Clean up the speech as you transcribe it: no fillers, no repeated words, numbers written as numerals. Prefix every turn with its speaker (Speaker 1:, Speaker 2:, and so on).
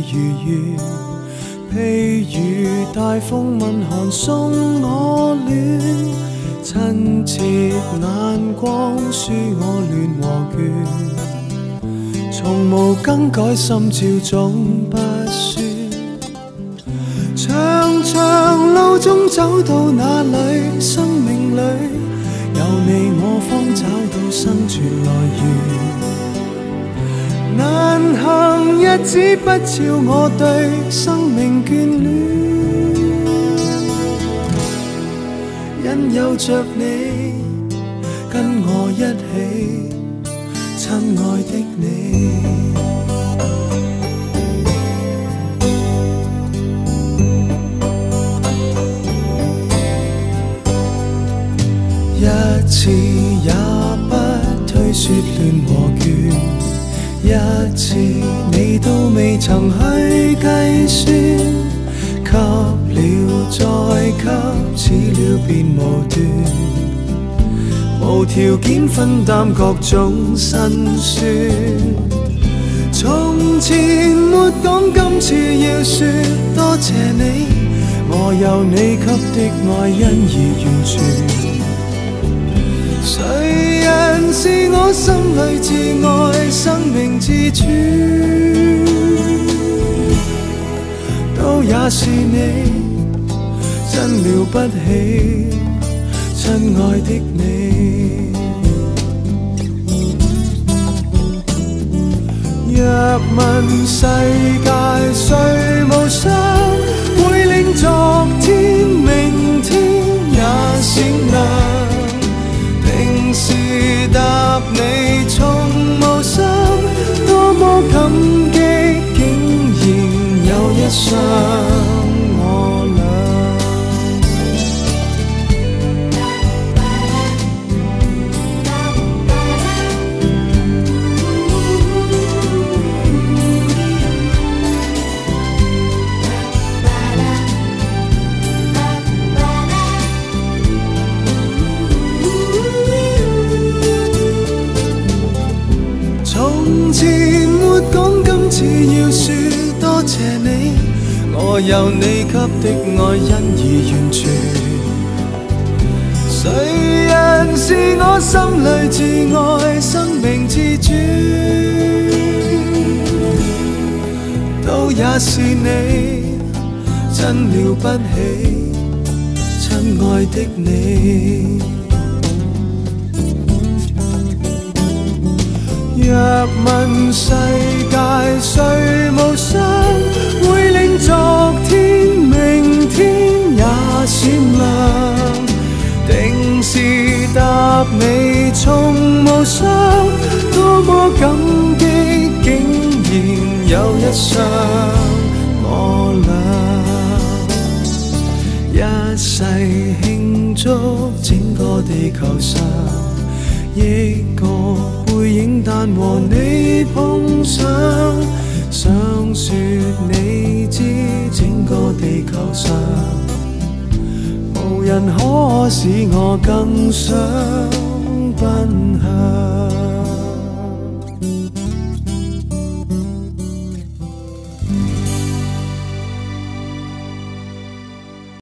Speaker 1: 如月，譬如大风吻寒送我戀，親切眼光抒我戀和倦，從無更改心照總不說。長長路中走到哪裏，生命裏有你我方找到生存來源。難行日子不照我對生命眷戀，因有着你跟我一起，親愛的你。一次也不推說亂和倦，一次你都未曾去計算，給了再給，似了便無斷，無條件分擔各種辛酸。從前沒講，今次要說多謝你，我有你給的愛因而完全。誰人是我心裏至愛生命之主，都也是你，真了不起，親愛的你。若問世界誰無雙，會令昨天明天也閃亮。平時答你從無心，多麼感激，竟然有一雙我倆。從前沒講，今次要說多謝你，我有你給的愛因而完全。誰人是我心裏至愛生命之主，都也是你，真了不起，親愛的你。若問世界誰無雙，會令昨天明天也閃亮。定時答你從無雙，多麼感激，竟然有一雙我倆。一世慶祝整個地球上億個背影，但和你碰上，想說你知整個地球上無人可使我更想奔向。